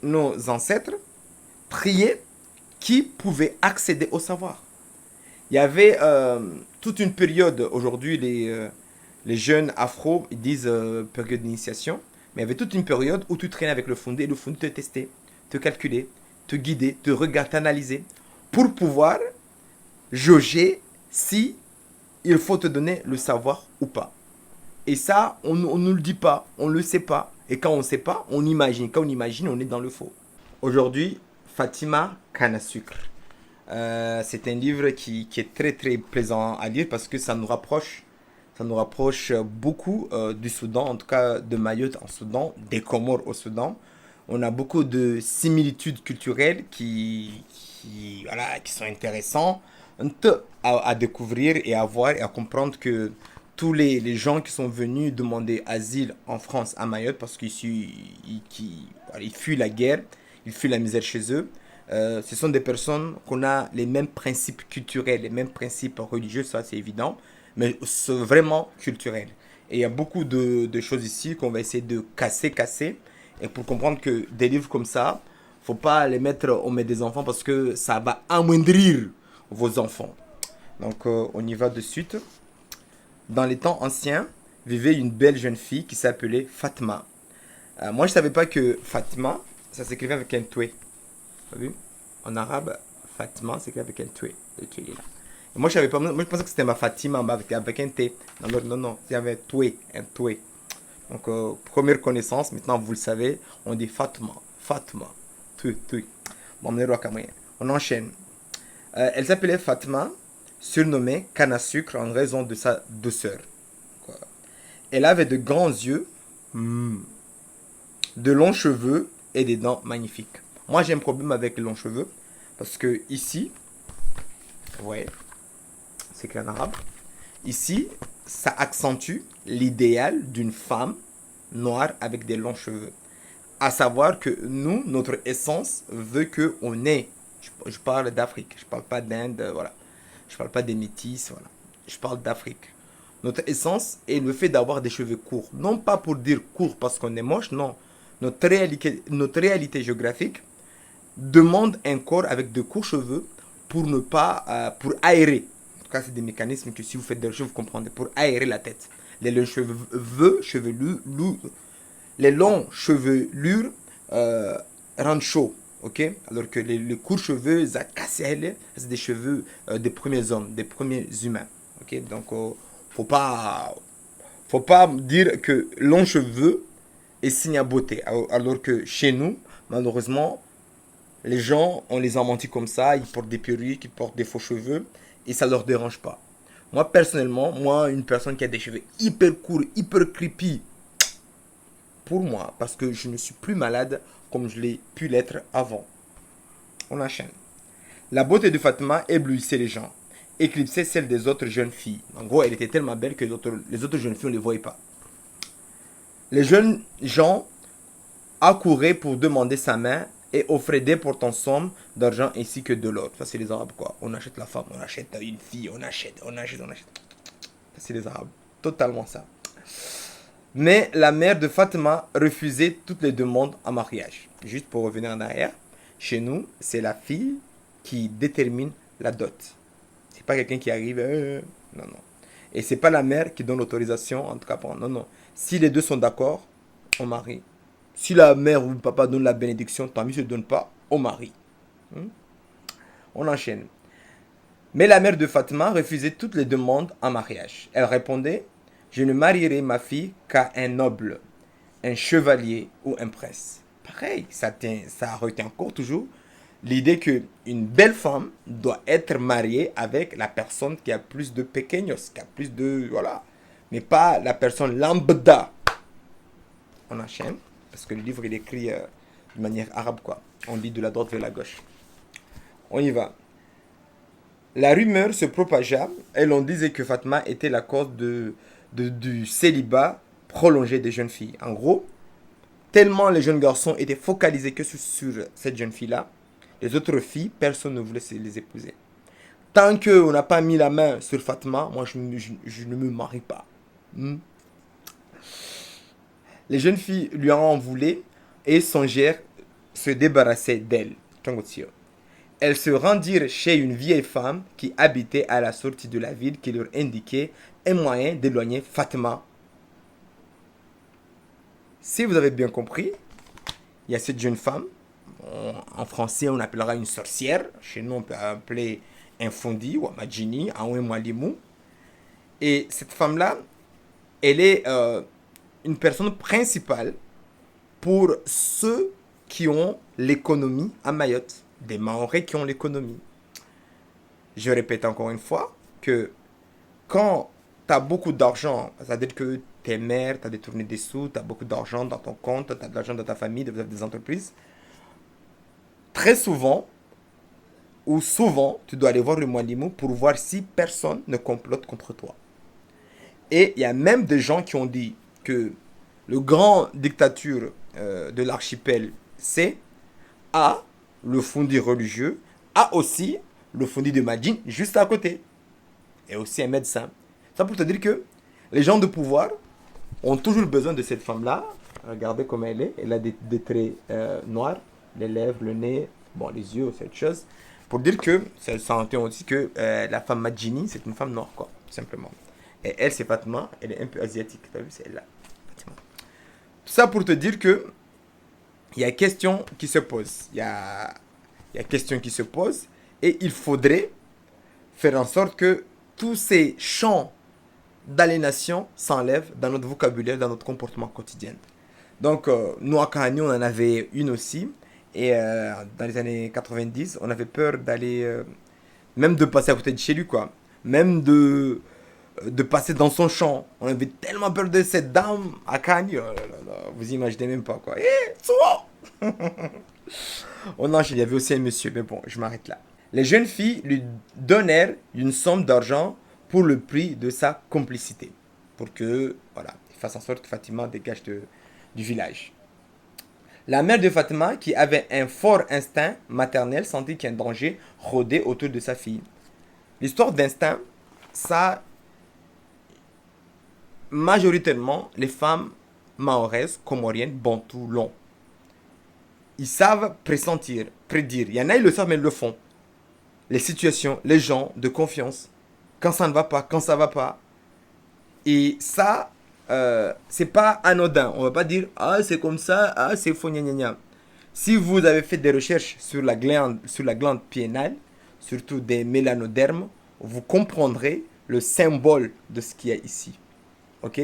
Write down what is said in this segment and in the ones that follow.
nos ancêtres priaient qui pouvait accéder au savoir. Il y avait toute une période, aujourd'hui les jeunes afro, ils disent période d'initiation, mais il y avait toute une période où tu traînais avec le fondé et le fondé te testait, te calculait, te guidait, te regardait, t'analyser, pour pouvoir jauger si il faut te donner le savoir ou pas. Et ça, on ne nous le dit pas, on ne le sait pas. Et quand on ne sait pas, on imagine. Quand on imagine, on est dans le faux. Aujourd'hui, Fatima Canne à sucre. C'est un livre qui est très très plaisant à lire parce que ça nous rapproche beaucoup du Soudan, en tout cas de Mayotte en Soudan, des Comores au Soudan. On a beaucoup de similitudes culturelles voilà, qui sont intéressantes à découvrir et à voir et à comprendre que tous les gens qui sont venus demander asile en France à Mayotte parce voilà, ils fuient la guerre, ils fuient la misère chez eux, ce sont des personnes qu'on a les mêmes principes culturels, les mêmes principes religieux, ça c'est évident, mais c'est vraiment culturel. Et il y a beaucoup de choses ici qu'on va essayer de casser. Et pour comprendre que des livres comme ça, faut pas les mettre au mains des enfants parce que ça va amoindrir vos enfants. Donc on y va de suite. Dans les temps anciens, vivait une belle jeune fille qui s'appelait Fatma. Moi je savais pas que Fatma, ça s'écrivait avec un toué. T'as vu? En arabe, Fatima, c'est avec un T. Et moi, je savais pas. Moi, je pensais que c'était ma Fatima, mais avec un T. Non, non, non. Il y avait un Toué. Donc, première connaissance. Maintenant, vous le savez. On dit Fatma. Fatma. Tui. Bon, on enchaîne. Elle s'appelait Fatma, surnommée canne à sucre en raison de sa douceur. Elle avait de grands yeux, de longs cheveux et des dents magnifiques. Moi, j'ai un problème avec les longs cheveux parce que ici, ouais, c'est écrit en arabe. Ici, ça accentue l'idéal d'une femme noire avec des longs cheveux. À savoir que nous, notre essence veut que on ait. Je parle d'Afrique, je parle pas d'Inde, voilà. Je parle pas des métis, voilà. Je parle d'Afrique. Notre essence est le fait d'avoir des cheveux courts. Non pas pour dire court parce qu'on est moche, non. Notre réalité géographique demande un corps avec de courts cheveux pour ne pas pour aérer. En tout cas, c'est des mécanismes que si vous faites des choses, vous comprendrez. Pour aérer la tête. Les longs les longs chevelures rendent chaud. Ok. Alors que les courts cheveux, c'est des cheveux des premiers hommes, des premiers humains. Ok. Donc, faut pas, faut pas dire que long cheveux est signe à beauté. Alors que chez nous, malheureusement, les gens, on les a menti comme ça, ils portent des perruques, ils portent des faux cheveux, et ça leur dérange pas. Moi, personnellement, une personne qui a des cheveux hyper courts, hyper creepy, pour moi, parce que je ne suis plus malade comme je l'ai pu l'être avant. On enchaîne. La beauté de Fatima éblouissait les gens, éclipsait celle des autres jeunes filles. En gros, elle était tellement belle que les autres jeunes filles, on ne les voyait pas. Les jeunes gens accouraient pour demander sa main et offraient d'importantes sommes d'argent ainsi que de l'or. Ça, c'est les Arabes, quoi. On achète la femme, on achète une fille, on achète. Ça, c'est les Arabes. Totalement ça. Mais la mère de Fatima refusait toutes les demandes en mariage. Juste pour revenir en arrière, chez nous, c'est la fille qui détermine la dot. C'est pas quelqu'un qui arrive, non, non. Et c'est pas la mère qui donne l'autorisation, en tout cas, non, non. Si les deux sont d'accord, on marie. Si la mère ou le papa donne la bénédiction, tant mieux, ne donne pas au mari. On enchaîne. Mais la mère de Fatima refusait toutes les demandes en mariage. Elle répondait: je ne marierai ma fille qu'à un noble, un chevalier ou un prince. Pareil, ça retient encore toujours l'idée qu'une belle femme doit être mariée avec la personne qui a plus de pequeños, qui a plus de. Voilà. Mais pas la personne lambda. On enchaîne, parce que le livre il est écrit de manière arabe, quoi. On lit de la droite vers la gauche. On y va. La rumeur se propagea et l'on disait que Fatma était la cause du célibat prolongé des jeunes filles. En gros, tellement les jeunes garçons étaient focalisés que sur cette jeune fille-là, les autres filles, personne ne voulait les épouser. Tant qu'on n'a pas mis la main sur Fatma, moi je ne me marie pas. Les jeunes filles lui en voulaient et songèrent se débarrasser d'elle. Elles se rendirent chez une vieille femme qui habitait à la sortie de la ville qui leur indiquait un moyen d'éloigner Fatima. Si vous avez bien compris, il y a cette jeune femme. En français, on appellera une sorcière. Chez nous, on peut appeler un fondi ou un majini, un ouemalimou. Et cette femme-là, elle est une personne principale pour ceux qui ont l'économie à Mayotte. Des Mahorais qui ont l'économie. Je répète encore une fois que quand tu as beaucoup d'argent, c'est-à-dire que t'es mère, tu as détourné des sous, tu as beaucoup d'argent dans ton compte, tu as de l'argent dans ta famille, des entreprises, très souvent, ou souvent, tu dois aller voir le Moualimou pour voir si personne ne complote contre toi. Et il y a même des gens qui ont dit que le grand dictature de l'archipel, c'est A, le fondi religieux, A aussi le fondi de Madjin, juste à côté. Et aussi un médecin. Ça pour te dire que les gens de pouvoir ont toujours besoin de cette femme-là. Regardez comme elle est. Elle a des traits noirs, les lèvres, le nez, bon, les yeux, cette chose. Pour dire que, ça entend aussi que la femme Madjini, c'est une femme noire, quoi, tout simplement. Et elle, c'est Fatima, elle est un peu asiatique. T'as vu, c'est elle là. Fatima. Tout ça pour te dire que il y a question qui se pose. Il y a question qui se pose. Et il faudrait faire en sorte que tous ces champs d'aliénation s'enlèvent dans notre vocabulaire, dans notre comportement quotidien. Donc, nous, à Kahani, on en avait une aussi. Et dans les années 90, on avait peur d'aller, même de passer à côté de chez lui, quoi. Même de passer dans son champ. On avait tellement peur de cette dame à Kahani. Oh là là, vous imaginez même pas, quoi. Souvent Oh non, il y avait aussi un monsieur, mais bon, je m'arrête là. Les jeunes filles lui donnèrent une somme d'argent pour le prix de sa complicité. Pour que, voilà, il fasse en sorte que Fatima dégage du village. La mère de Fatima, qui avait un fort instinct maternel, sentit qu'un danger rôdait autour de sa fille. L'histoire d'instinct, ça, majoritairement, les femmes mahoraises, comoriennes, bantoues, l'ont. Ils savent pressentir, prédire. Il y en a, ils le savent, mais ils le font. Les situations, les gens de confiance, quand ça ne va pas, quand ça va pas. Et ça, c'est pas anodin. On va pas dire ah c'est comme ça, ah c'est faux gna gna gna. Si vous avez fait des recherches sur la glande pinéale, surtout des mélanodermes, vous comprendrez le symbole de ce qu'il y a ici. Ok?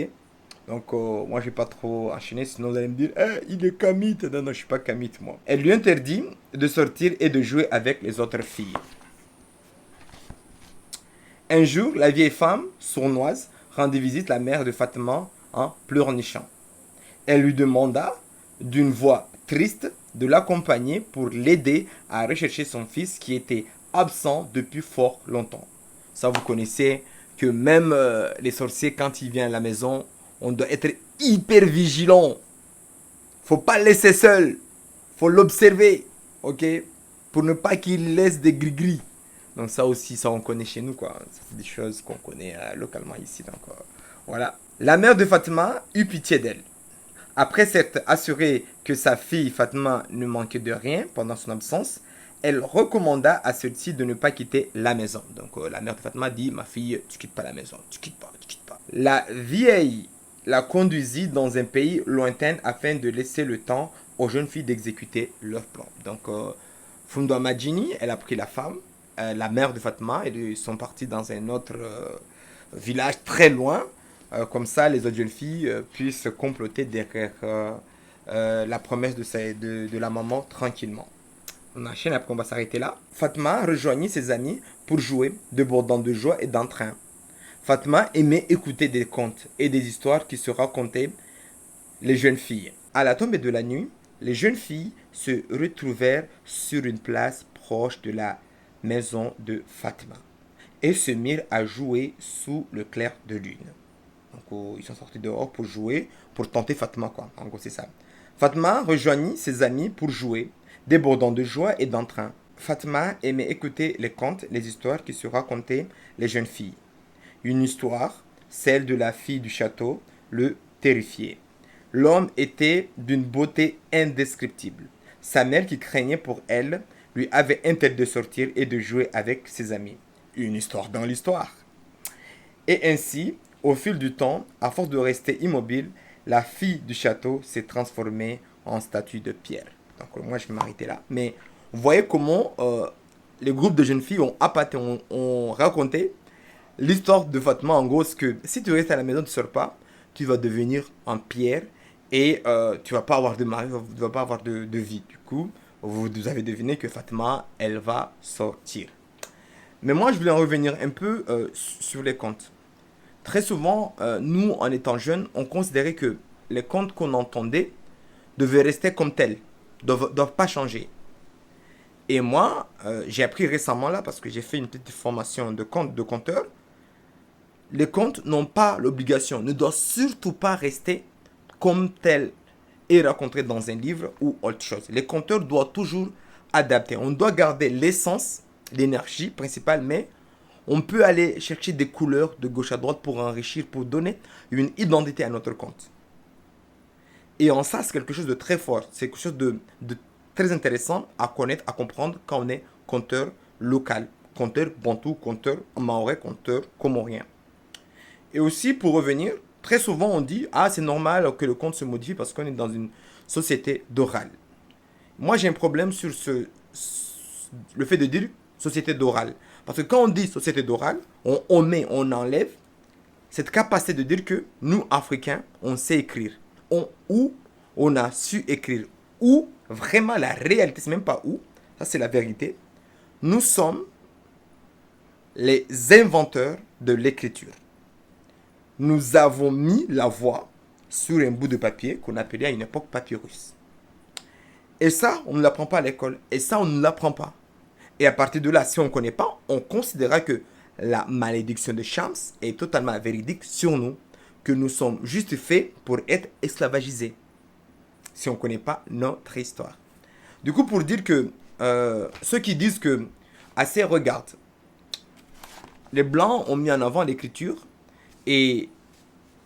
Donc moi je vais pas trop enchaîner, sinon vous allez me dire il est kamite. Non, non, je suis pas kamite moi. Elle lui interdit de sortir et de jouer avec les autres filles. Un jour, la vieille femme, sournoise, rendit visite à la mère de Fatima en pleurnichant. Elle lui demanda, d'une voix triste, de l'accompagner pour l'aider à rechercher son fils qui était absent depuis fort longtemps. Ça, vous connaissez que même les sorciers, quand ils viennent à la maison, on doit être hyper vigilant. Faut pas le laisser seul. Faut l'observer, ok? Pour ne pas qu'il laisse des gris-gris. Donc ça aussi, ça on connaît chez nous, quoi. C'est des choses qu'on connaît localement ici. Donc voilà. La mère de Fatima eut pitié d'elle. Après s'être assurée que sa fille Fatima ne manquait de rien pendant son absence, elle recommanda à celle-ci de ne pas quitter la maison. Donc la mère de Fatima dit, ma fille, tu quittes pas la maison, tu quittes pas, tu quittes pas. La vieille la conduisit dans un pays lointain afin de laisser le temps aux jeunes filles d'exécuter leur plan. Donc Funda Majini, elle a pris la femme, la mère de Fatima, et ils sont partis dans un autre village très loin. Comme ça, les autres jeunes filles puissent comploter derrière la promesse de la maman tranquillement. On enchaîne, après on va s'arrêter là. Fatima rejoignit ses amis pour jouer, débordant de joie et d'entrain. Fatima aimait écouter des contes et des histoires qui se racontaient les jeunes filles. À la tombée de la nuit, les jeunes filles se retrouvèrent sur une place proche de la maison de Fatima et se mirent à jouer sous le clair de lune. Donc ils sont sortis dehors pour jouer, pour tenter Fatima, quoi. En gros, c'est ça. Fatima rejoignit ses amis pour jouer, débordant de joie et d'entrain. Fatima aimait écouter les contes, les histoires qui se racontaient les jeunes filles. Une histoire, celle de la fille du château, le terrifiait. L'homme était d'une beauté indescriptible. Sa mère, qui craignait pour elle, lui avait interdit de sortir et de jouer avec ses amis. Une histoire dans l'histoire. Et ainsi, au fil du temps, à force de rester immobile, la fille du château s'est transformée en statue de pierre. Donc moi, je vais m'arrêter là. Mais vous voyez comment les groupes de jeunes filles ont appâté, ont raconté l'histoire de Fatma. En gros, c'est que si tu restes à la maison, tu ne sors pas, tu vas devenir en pierre et tu ne vas pas avoir de mari, tu ne vas pas avoir de vie. Du coup, vous avez deviné que Fatma, elle va sortir. Mais moi, je voulais en revenir un peu sur les contes. Très souvent, nous, en étant jeunes, on considérait que les contes qu'on entendait devaient rester comme tels, doivent pas changer. Et moi, j'ai appris récemment là, parce que j'ai fait une petite formation de conteur, les contes n'ont pas l'obligation, ne doivent surtout pas rester comme tels et racontés dans un livre ou autre chose. Les conteurs doivent toujours adapter. On doit garder l'essence, l'énergie principale, mais on peut aller chercher des couleurs de gauche à droite pour enrichir, pour donner une identité à notre conte. Et en ça, c'est quelque chose de très fort. C'est quelque chose de très intéressant à connaître, à comprendre quand on est conteur local. Conteur bantou, conteur maoré, conteur comorien. Et aussi, pour revenir, très souvent on dit, ah, c'est normal que le conte se modifie parce qu'on est dans une société d'oral. Moi, j'ai un problème sur le fait de dire société d'oral. Parce que quand on dit société d'oral, on omet, on enlève cette capacité de dire que nous, Africains, on sait écrire. Ou on a su écrire. Ou vraiment la réalité, c'est même pas où, ça c'est la vérité. Nous sommes les inventeurs de l'écriture. Nous avons mis la voix sur un bout de papier qu'on appelait à une époque papyrus. Et ça, on ne l'apprend pas à l'école. Et ça, on ne l'apprend pas. Et à partir de là, si on ne connaît pas, on considérera que la malédiction de Shams est totalement véridique sur nous, que nous sommes juste faits pour être esclavagisés, si on ne connaît pas notre histoire. Du coup, pour dire que ceux qui disent que, assez regarde, les Blancs ont mis en avant l'écriture, et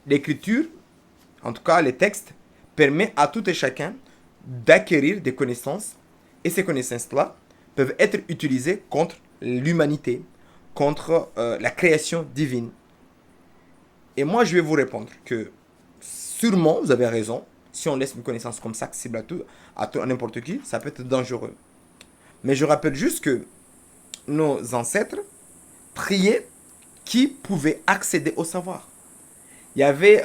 l'écriture, en tout cas les textes, permet à tout et chacun d'acquérir des connaissances, et ces connaissances-là peuvent être utilisées contre l'humanité, contre la création divine. Et moi, je vais vous répondre que sûrement, vous avez raison, si on laisse une connaissance comme ça accessible à n'importe qui, ça peut être dangereux. Mais je rappelle juste que nos ancêtres priaient qui pouvait accéder au savoir. Il y avait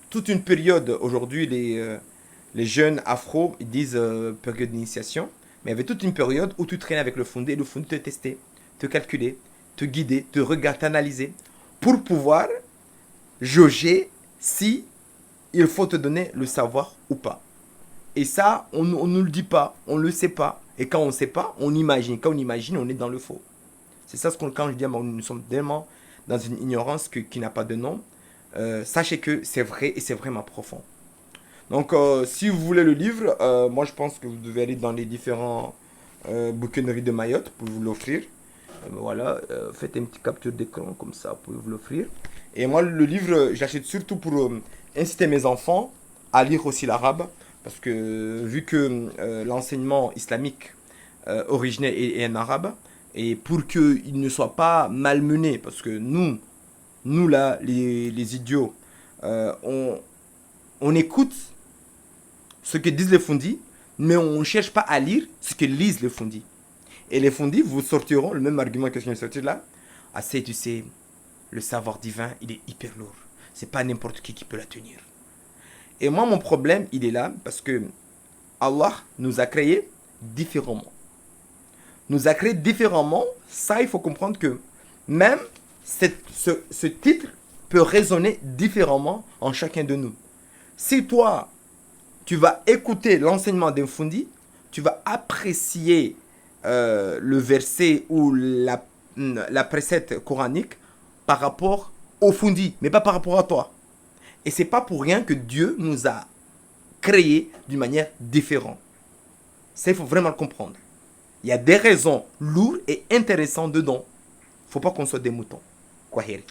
toute une période, aujourd'hui les jeunes afro, ils disent période d'initiation, mais il y avait toute une période où tu traînais avec le fondé, et le fondé te testait, te calculait, te guidait, te regarder, t'analyser, pour pouvoir jauger si il faut te donner le savoir ou pas. Et ça, on ne nous le dit pas, on ne le sait pas. Et quand on ne sait pas, on imagine. Quand on imagine, on est dans le faux. C'est ça quand je dis, nous sommes tellement dans une ignorance qui n'a pas de nom. Sachez que c'est vrai et c'est vraiment profond. Donc, si vous voulez le livre, moi je pense que vous devez aller dans les différents bouquineries de Mayotte pour vous l'offrir. Voilà, faites une petite capture d'écran comme ça pour vous l'offrir. Et moi, le livre, j'achète surtout pour inciter mes enfants à lire aussi l'arabe. Parce que vu que l'enseignement islamique originel est en arabe, et pour qu'il ne soit pas malmené, parce que nous là, les idiots, on écoute ce que disent les fondis, mais on ne cherche pas à lire ce que lisent les fondis. Et les fondis vous sortiront le même argument que ce qui vient de sortir là. Ah, tu sais, le savoir divin, il est hyper lourd. C'est pas n'importe qui peut la tenir. Et moi, mon problème, il est là parce que Allah nous a créés différemment. Nous a créés différemment. Ça, il faut comprendre que même ce titre peut résonner différemment en chacun de nous. Si toi, tu vas écouter l'enseignement d'un Fundi, tu vas apprécier le verset ou la précepte coranique par rapport au Fundi, mais pas par rapport à toi. Et c'est pas pour rien que Dieu nous a créés d'une manière différente. Ça, il faut vraiment le comprendre. Il y a des raisons lourdes et intéressantes dedans. Il ne faut pas qu'on soit des moutons. Kwaheri.